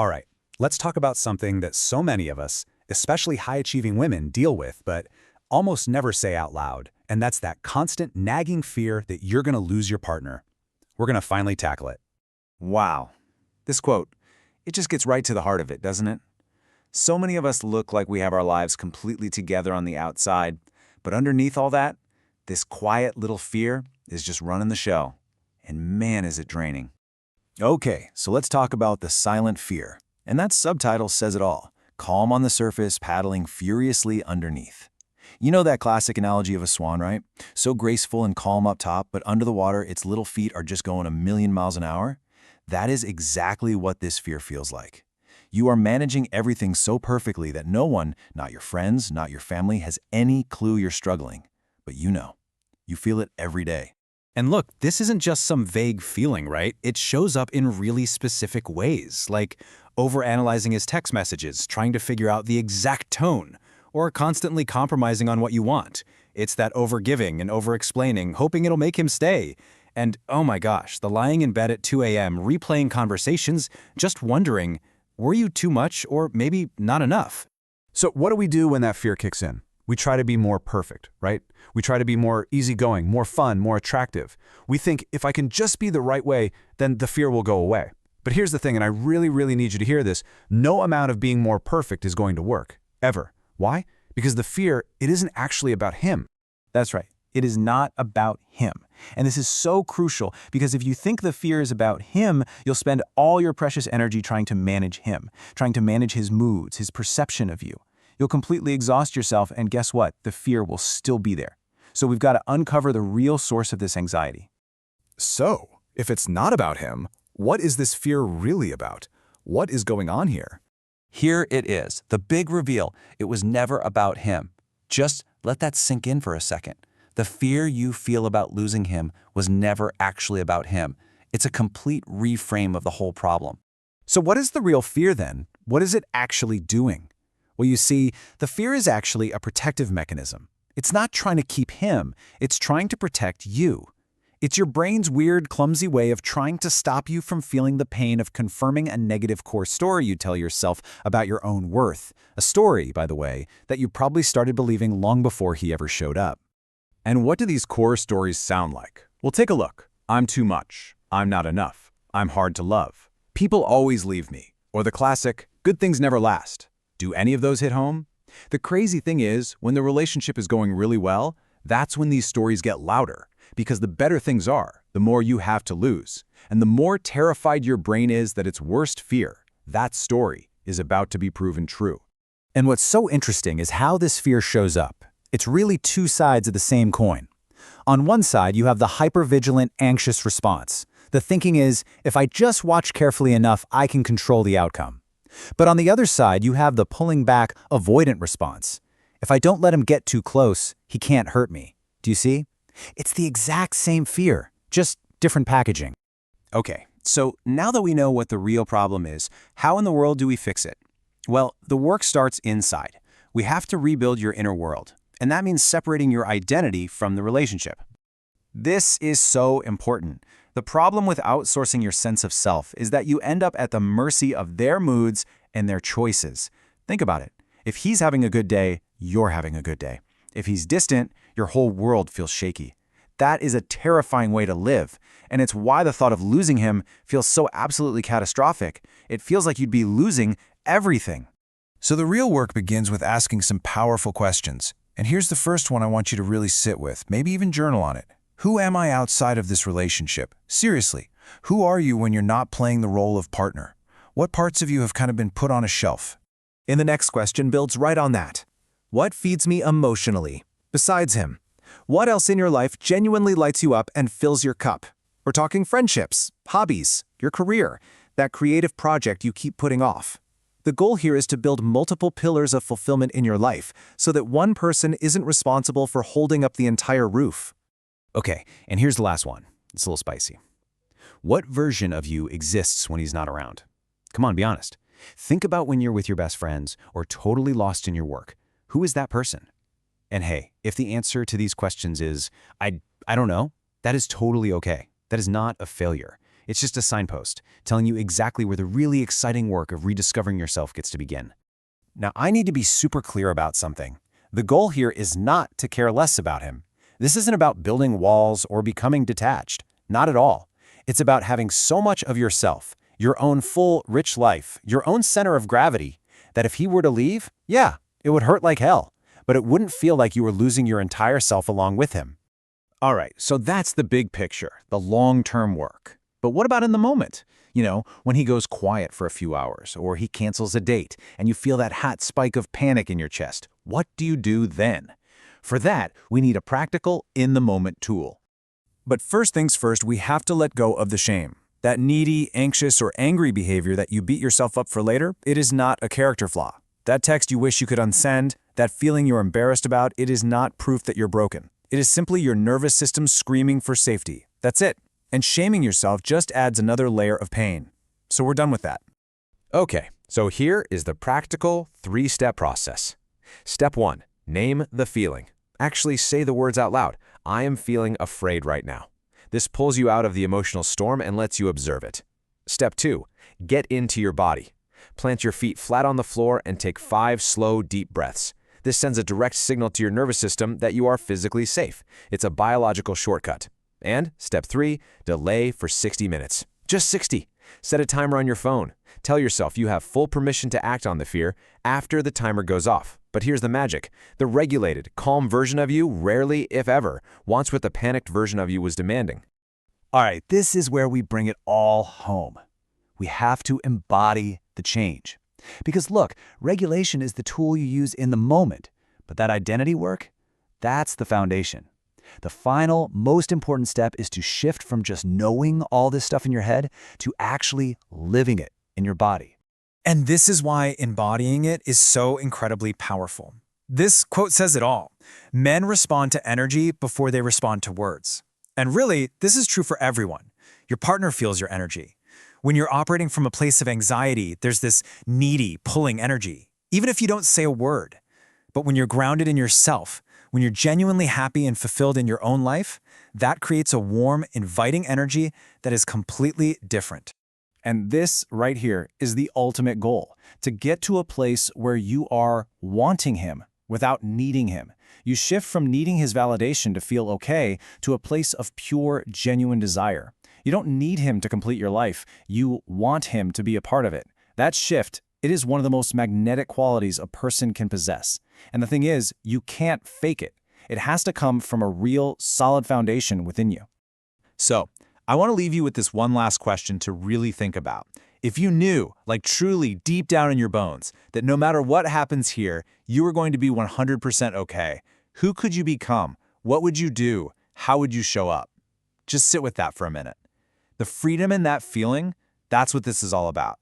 All right, let's talk about something that so many of us, especially high-achieving women, deal with, but almost never say out loud, and that's that constant nagging fear that you're gonna lose your partner. We're gonna finally tackle it. Wow. This quote, it just gets right to the heart of it, doesn't it? So many of us look like we have our lives completely together on the outside, but underneath all that, this quiet little fear is just running the show. And man, is it draining. Okay, so let's talk about the silent fear. And that subtitle says it all. Calm on the surface, paddling furiously underneath. You know that classic analogy of a swan, right? So graceful and calm up top, but under the water, its little feet are just going a million miles an hour? That is exactly what this fear feels like. You are managing everything so perfectly that no one, not your friends, not your family, has any clue you're struggling. But you know. You feel it every day. And look, this isn't just some vague feeling, right? It shows up in really specific ways, like overanalyzing his text messages, trying to figure out the exact tone, or constantly compromising on what you want. It's that overgiving and overexplaining, hoping it'll make him stay. And oh my gosh, the lying in bed at 2 a.m., replaying conversations, just wondering, were you too much or maybe not enough? So what do we do when that fear kicks in? We try to be more perfect, right? We try to be more easygoing, more fun, more attractive. We think if I can just be the right way, then the fear will go away. But here's the thing, and I really need you to hear this. No amount of being more perfect is going to work, ever. Why? Because the fear, it isn't actually about him. That's right. It is not about him. And this is so crucial because if you think the fear is about him, you'll spend all your precious energy trying to manage him, trying to manage his moods, his perception of you. You'll completely exhaust yourself, and guess what? The fear will still be there. So we've got to uncover the real source of this anxiety. So, if it's not about him, what is this fear really about? What is going on here? Here it is, the big reveal. It was never about him. Just let that sink in for a second. The fear you feel about losing him was never actually about him. It's a complete reframe of the whole problem. So what is the real fear then? What is it actually doing? Well, you see, the fear is actually a protective mechanism. It's not trying to keep him, it's trying to protect you. It's your brain's weird, clumsy way of trying to stop you from feeling the pain of confirming a negative core story you tell yourself about your own worth. A story, by the way, that you probably started believing long before he ever showed up. And what do these core stories sound like? Well, take a look. I'm too much. I'm not enough. I'm hard to love. People always leave me. Or the classic, good things never last. Do any of those hit home? The crazy thing is, when the relationship is going really well, that's when these stories get louder. Because the better things are, the more you have to lose. And the more terrified your brain is that its worst fear, that story, is about to be proven true. And what's so interesting is how this fear shows up. It's really two sides of the same coin. On one side, you have the hypervigilant, anxious response. The thinking is, if I just watch carefully enough, I can control the outcome. But on the other side, you have the pulling back, avoidant response. If I don't let him get too close, he can't hurt me. Do you see? It's the exact same fear, just different packaging. Okay, so now that we know what the real problem is, how in the world do we fix it? Well, the work starts inside. We have to rebuild your inner world, and that means separating your identity from the relationship. This is so important. The problem with outsourcing your sense of self is that you end up at the mercy of their moods and their choices. Think about it. If he's having a good day, you're having a good day. If he's distant, your whole world feels shaky. That is a terrifying way to live, and it's why the thought of losing him feels so absolutely catastrophic. It feels like you'd be losing everything. So the real work begins with asking some powerful questions. And here's the first one I want you to really sit with, maybe even journal on it. Who am I outside of this relationship? Seriously, who are you when you're not playing the role of partner? What parts of you have kind of been put on a shelf? And the next question builds right on that. What feeds me emotionally, besides him? What else in your life genuinely lights you up and fills your cup? We're talking friendships, hobbies, your career, that creative project you keep putting off. The goal here is to build multiple pillars of fulfillment in your life so that one person isn't responsible for holding up the entire roof. Okay, and here's the last one. It's a little spicy. What version of you exists when he's not around? Come on, be honest. Think about when you're with your best friends or totally lost in your work. Who is that person? And hey, if the answer to these questions is, I don't know, that is totally okay. That is not a failure. It's just a signpost, telling you exactly where the really exciting work of rediscovering yourself gets to begin. Now, I need to be super clear about something. The goal here is not to care less about him. This isn't about building walls or becoming detached. Not at all. It's about having so much of yourself, your own full, rich life, your own center of gravity, that if he were to leave, yeah, it would hurt like hell, but it wouldn't feel like you were losing your entire self along with him. All right, so that's the big picture, the long-term work. But what about in the moment? You know, when he goes quiet for a few hours, or he cancels a date, and you feel that hot spike of panic in your chest. What do you do then? For that, we need a practical, in-the-moment tool. But first things first, we have to let go of the shame. That needy, anxious, or angry behavior that you beat yourself up for later, it is not a character flaw. That text you wish you could unsend, that feeling you're embarrassed about, it is not proof that you're broken. It is simply your nervous system screaming for safety. That's it. And shaming yourself just adds another layer of pain. So we're done with that. Okay, so here is the practical 3-step process. Step 1, name the feeling. Actually say the words out loud. I am feeling afraid right now. This pulls you out of the emotional storm and lets you observe it. Step 2, get into your body. Plant your feet flat on the floor and take 5 slow, deep breaths. This sends a direct signal to your nervous system that you are physically safe. It's a biological shortcut. And step 3, delay for 60 minutes. Just 60. Set a timer on your phone. Tell yourself you have full permission to act on the fear after the timer goes off. But here's the magic. The regulated, calm version of you rarely, if ever, wants what the panicked version of you was demanding. All right, this is where we bring it all home. We have to embody the change. Because look, regulation is the tool you use in the moment, but that identity work, that's the foundation. The final, most important step is to shift from just knowing all this stuff in your head to actually living it in your body. And this is why embodying it is so incredibly powerful. This quote says it all. Men respond to energy before they respond to words. And really, this is true for everyone. Your partner feels your energy. When you're operating from a place of anxiety, there's this needy, pulling energy, even if you don't say a word. But when you're grounded in yourself, when you're genuinely happy and fulfilled in your own life, that creates a warm, inviting energy that is completely different. And this right here is the ultimate goal, to get to a place where you are wanting him without needing him. You shift from needing his validation to feel okay to a place of pure, genuine desire. You don't need him to complete your life. You want him to be a part of it. That shift, it is one of the most magnetic qualities a person can possess. And the thing is, you can't fake it. It has to come from a real, solid foundation within you. So, I want to leave you with this one last question to really think about. If you knew, like truly deep down in your bones, that no matter what happens here, you were going to be 100% okay, who could you become? What would you do? How would you show up? Just sit with that for a minute. The freedom in that feeling, that's what this is all about.